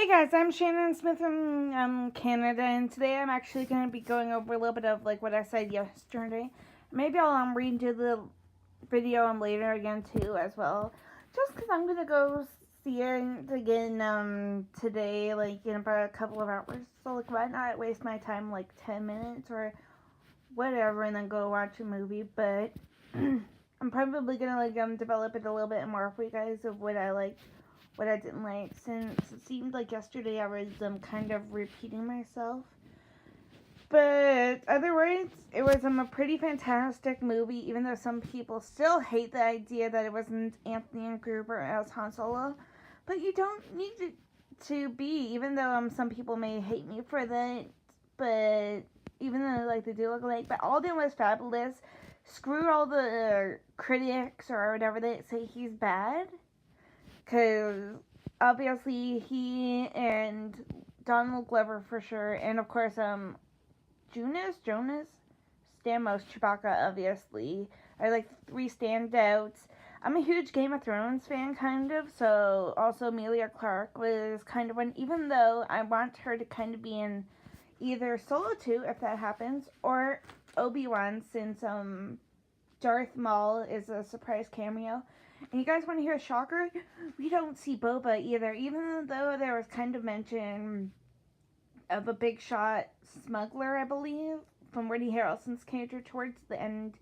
Hey guys, I'm Shannon Smith from Canada, and today I'm actually going to be going over a little bit of like what I said yesterday. Maybe I'll redo the video later again too as well, just because I'm going to go see it again today, like in about a couple of hours. So like, why not waste my time like 10 minutes or whatever, and then go watch a movie? But I'm probably gonna like develop it a little bit more for you guys of what I like, what I didn't like, since it seemed like yesterday I was kind of repeating myself. But otherwise, it was a pretty fantastic movie, even though some people still hate the idea that it wasn't Anthony Gruber as Han Solo. But you don't need it to be, even though some people may hate me for that. But even though like they do look alike, but Alden was fabulous. Screw all the critics or whatever that say he's bad, because obviously he and Donald Glover for sure, and of course Jonas Stamos, Chewbacca obviously are like three standouts. I'm a huge Game of Thrones fan, kind of, so also Emilia Clarke was kind of one, even though I want her to kind of be in either Solo 2 if that happens, or Obi-Wan, since Darth Maul is a surprise cameo. And you guys want to hear a shocker? We don't see Boba either, even though there was kind of mention of a big shot smuggler, I believe, from Woody Harrelson's character towards the end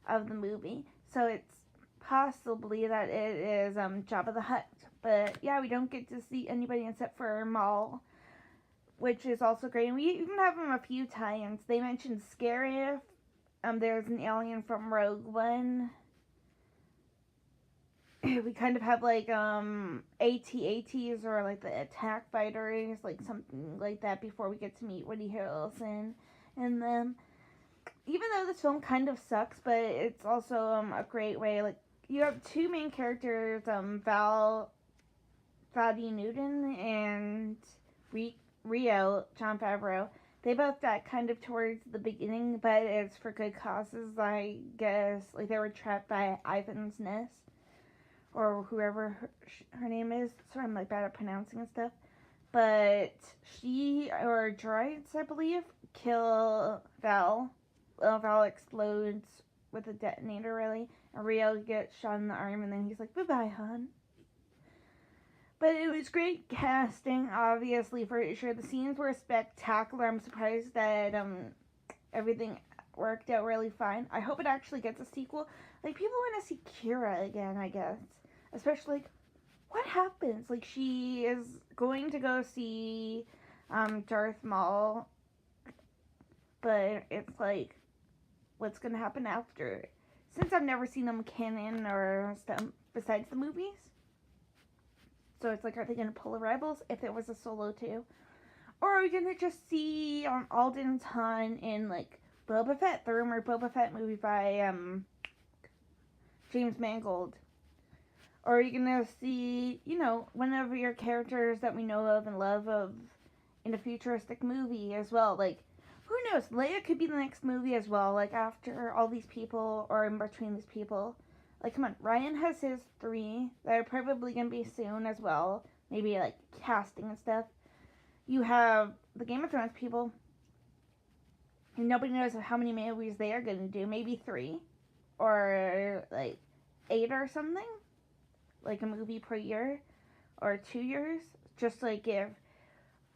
of the movie. So it's possibly that it is Jabba the Hutt. But yeah, we don't get to see anybody except for Maul, which is also great. And we even have him a few tie-ins. They mentioned Scarif. There's an alien from Rogue One. We kind of have like AT-ATs or like the attack fighters, like something like that, before we get to meet Woody Harrelson and them. Even though this film kind of sucks, but it's also a great way. Like, you have two main characters, Val Fadi Newton and Rio Jon Favreau. They both died kind of towards the beginning, but it's for good causes, I guess. Like, they were trapped by Ivan's nest, or whoever her name is. Sorry, I'm like bad at pronouncing and stuff. But she, or droids, I believe, kill Val. Well, Val explodes with a detonator, really. And Rio gets shot in the arm, and then he's like, bye-bye, hon. But it was great casting, obviously, for sure. The scenes were spectacular. I'm surprised that everything worked out really fine. I hope it actually gets a sequel. Like, people want to see Kira again, I guess. Especially, like, what happens? Like, she is going to go see Darth Maul, but it's like, what's going to happen after? Since I've never seen them canon or stuff besides the movies. So it's like, are they going to pull the Rebels if it was a Solo 2? Or are we going to just see Alden's Han in, like, Boba Fett, the rumored Boba Fett movie by James Mangold? Or are you going to see, you know, one of your characters that we know of and love of in a futuristic movie as well? Like, who knows? Leia could be the next movie as well, like, after all these people, or in between these people. Like, come on, Ryan has his 3 that are probably going to be soon as well. Maybe, like, casting and stuff. You have the Game of Thrones people. And nobody knows how many movies they are going to do. Maybe 3. Or, like, 8 or something. Like, a movie per year. Or 2 years. Just, like, give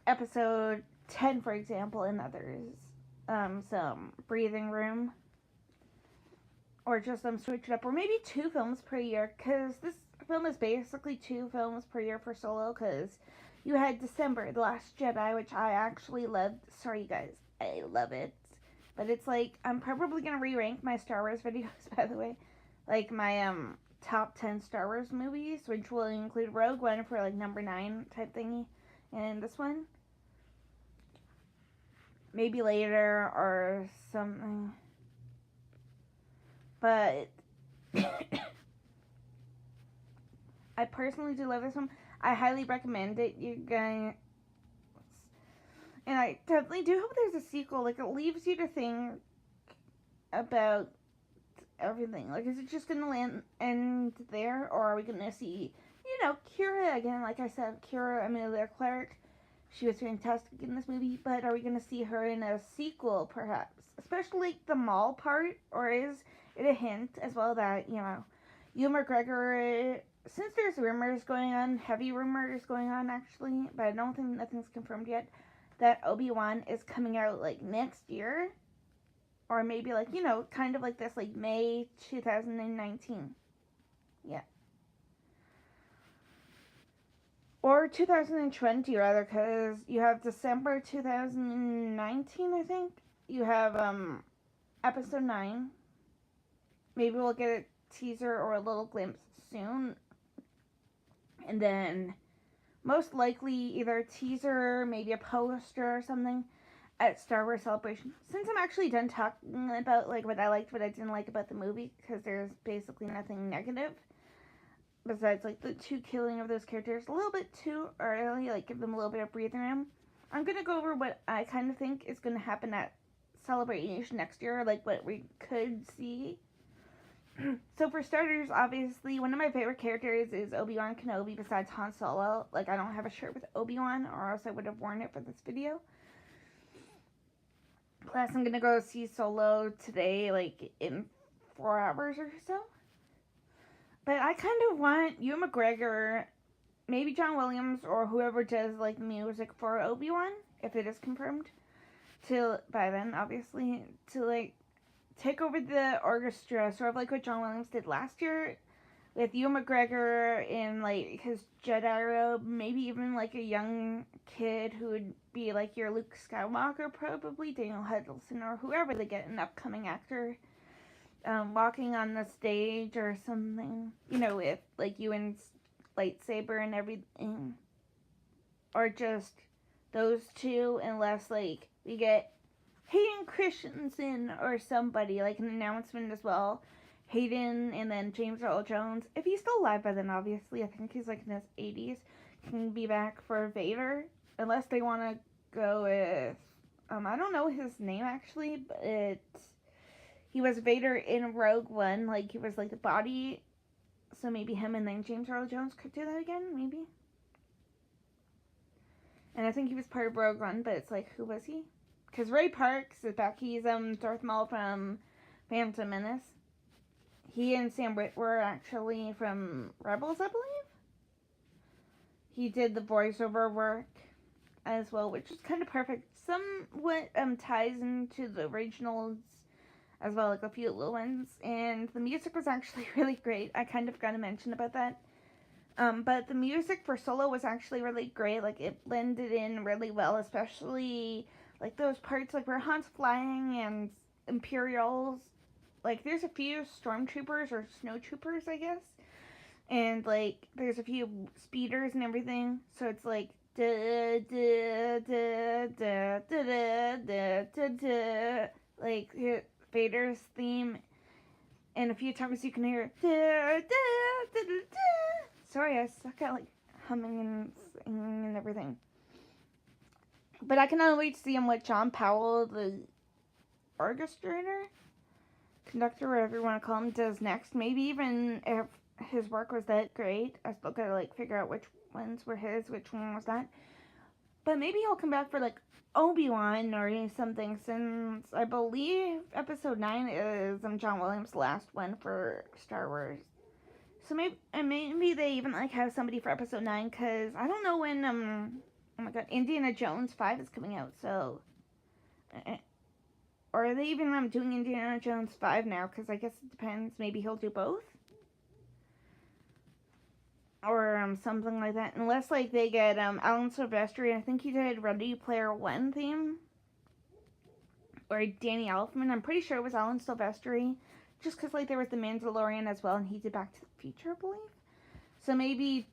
episode 10, for example, and others some breathing room. Or just switch it up. Or maybe 2 films per year. Because this film is basically 2 films per year for Solo. Because you had December, The Last Jedi, which I actually loved. Sorry, you guys. I love it. But it's like, I'm probably going to re-rank my Star Wars videos, by the way. Like, my top 10 Star Wars movies, which will include Rogue One for, like, number 9 type thingy. And this one. Maybe later or something. But I personally do love this one. I highly recommend it, you guys. And I definitely do hope there's a sequel. Like, it leaves you to think about everything. Like, is it just going to end there? Or are we going to see, you know, Kira again? Like I said, Kira, Emilia Clarke. She was fantastic in this movie, but are we going to see her in a sequel, perhaps? Especially like the mall part, or is it a hint as well that, you know, Ewan McGregor, since there's rumors going on, heavy rumors going on actually, but I don't think nothing's confirmed yet, that Obi-Wan is coming out like next year, or maybe like, you know, kind of like this, like May 2019. Yeah. Or 2020 rather, because you have December 2019, I think. You have episode 9. Maybe we'll get a teaser or a little glimpse soon. And then most likely either a teaser, maybe a poster or something at Star Wars Celebration. Since I'm actually done talking about like what I liked, what I didn't like about the movie, because there's basically nothing negative. Besides, like, the 2 killing of those characters a little bit too early, like, give them a little bit of breathing room. I'm gonna go over what I kind of think is gonna happen at Celebration next year, like, what we could see. So, for starters, obviously, one of my favorite characters is Obi-Wan Kenobi, besides Han Solo. Like, I don't have a shirt with Obi-Wan, or else I would have worn it for this video. Plus, I'm gonna go see Solo today, like, in 4 hours or so. But I kind of want Ewan McGregor, maybe John Williams, or whoever does like music for Obi-Wan, if it is confirmed, to by then obviously, to like take over the orchestra, sort of like what John Williams did last year, with Ewan McGregor in like his Jedi robe, maybe even like a young kid who would be like your Luke Skywalker, probably Daniel Huddleston, or whoever they get, an upcoming actor. Walking on the stage or something, you know, with like Ewan's lightsaber and everything, or just those two, unless like we get Hayden Christensen or somebody, like an announcement as well. Hayden and then James Earl Jones, if he's still alive by then, obviously. I think he's like in his 80s, can be back for Vader, unless they want to go with I don't know his name actually, but he was Vader in Rogue One, like he was like the body, so maybe him and then James Earl Jones could do that again, maybe. And I think he was part of Rogue One, but it's like, who was he? Because Ray Parks is back. He's Darth Maul from Phantom Menace. He and Sam Witwer were actually from Rebels, I believe. He did the voiceover work as well, which is kind of perfect. Somewhat ties into the originals as well, like a few little ones, and the music was actually really great. I kind of forgot to mention about that. But the music for Solo was actually really great. Like, it blended in really well, especially like those parts like where Han's flying and Imperials. Like, there's a few stormtroopers or snowtroopers, I guess, and like there's a few speeders and everything. So it's like da da da da da da da da, like Vader's theme, and a few times you can hear da, da, da, da, da. Sorry, I suck at like humming and singing and everything. But I cannot wait to see him with John Powell, the orchestrator, conductor, whatever you want to call him, does next. Maybe even if his work was that great, I still gotta like figure out which ones were his, which one was that. But maybe he'll come back for like Obi-Wan or something, since I believe episode 9 is John Williams' last one for Star Wars. So maybe they even like have somebody for episode 9, because I don't know when oh my god, Indiana Jones 5 is coming out. So or are they even doing Indiana Jones 5 now? Because I guess it depends. Maybe he'll do both, or something like that. Unless like they get Alan Silvestri. I think he did Ready Player One theme, or Danny Elfman. I'm pretty sure it was Alan Silvestri, just because like there was The Mandalorian as well, and he did Back to the Future, I believe. So maybe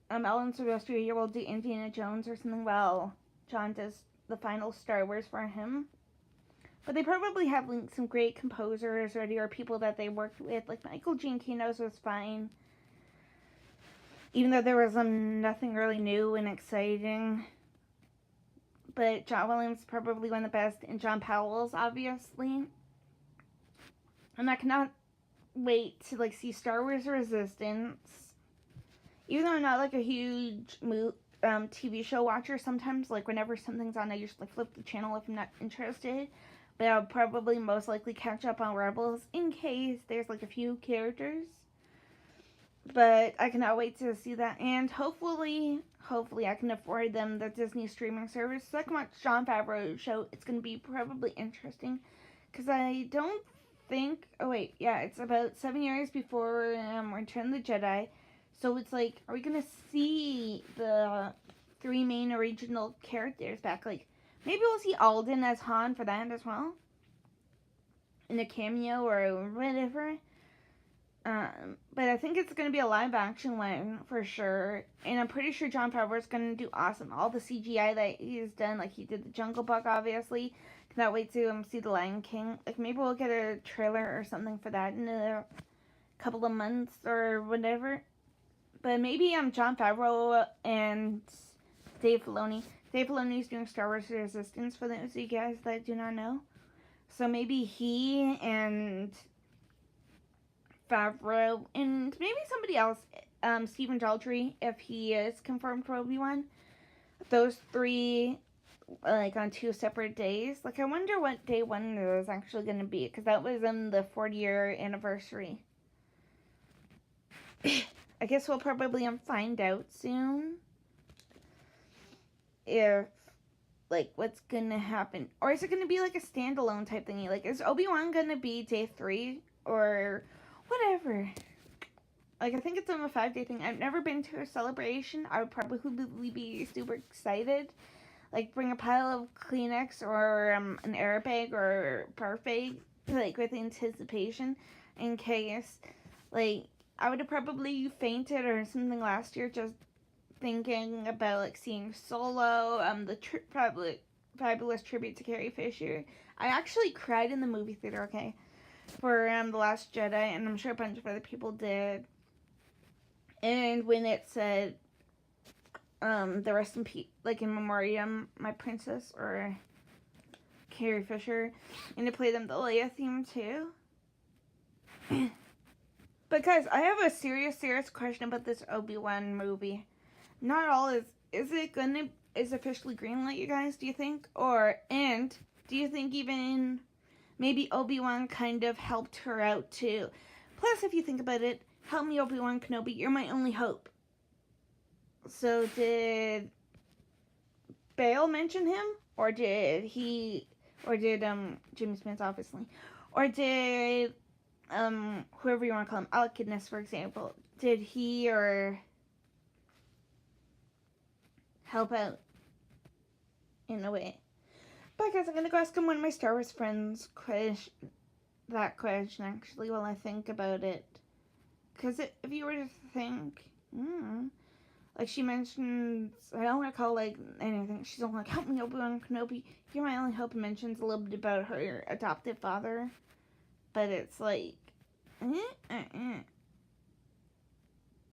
Alan Silvestri here will do Indiana Jones or something while John does the final Star Wars for him. But they probably have like some great composers already, or people that they worked with. Like Michael Giacchino's was fine, even though there was nothing really new and exciting. But John Williams is probably one of the best, and John Powell's obviously. And I cannot wait to like see Star Wars Resistance. Even though I'm not like a huge TV show watcher. Sometimes, like, whenever something's on, I just, like, flip the channel if I'm not interested. But I'll probably most likely catch up on Rebels in case there's, like, a few characters. But I cannot wait to see that. And hopefully I can afford them the Disney streaming service. So I can watch Jon Favreau show. It's going to be probably interesting. Because I don't think... Oh, wait. Yeah, it's about 7 years before Return of the Jedi. So it's like, are we going to see the 3 main original characters back? Like, maybe we'll see Alden as Han for that as well. In a cameo or whatever. But I think it's going to be a live action one for sure. And I'm pretty sure Jon Favreau is going to do awesome. All the CGI that he's done, like he did the Jungle Book, obviously. Cannot wait to see the Lion King. Like maybe we'll get a trailer or something for that in a couple of months or whatever. But maybe Jon Favreau and Dave Filoni. Dave Filoni is doing Star Wars Resistance for those of you guys that do not know. So maybe he and Favreau and maybe somebody else, Stephen Daldry, if he is confirmed for Obi-Wan. Those 3, like, on 2 separate days. Like, I wonder what day 1 is actually going to be, because that was in the 40-year anniversary. I guess we'll probably find out soon if, like, what's going to happen. Or is it going to be, like, a standalone type thingy? Like, is Obi-Wan going to be day 3 or whatever? Like, I think it's on a 5-day thing. I've never been to a celebration. I would probably be super excited. Like, bring a pile of Kleenex or an airbag or parfait, like, with anticipation in case. Like, I would have probably fainted or something last year just thinking about, like, seeing Solo, the fabulous tribute to Carrie Fisher. I actually cried in the movie theater, okay, for The Last Jedi, and I'm sure a bunch of other people did. And when it said, the rest in peace, like in memoriam, my princess, or Carrie Fisher, and to play them the Leia theme too. But guys, I have a serious question about this Obi-Wan movie. Not all is officially greenlit, you guys, do you think? And do you think even maybe Obi-Wan kind of helped her out too? Plus, if you think about it, help me, Obi-Wan Kenobi, you're my only hope. So did Bale mention him? Or did Jimmy Smith, obviously. Or did, whoever you want to call him, Alec Guinness, for example, did he or help out in a way? But guys, I'm going to go ask him one of my Star Wars friends that question, actually, while I think about it. Because if you were to think, like she mentions, I don't recall like anything. She's all like, help me, Obi-Wan Kenobi. You're my only hope. And mentions a little bit about her adoptive father. But it's like,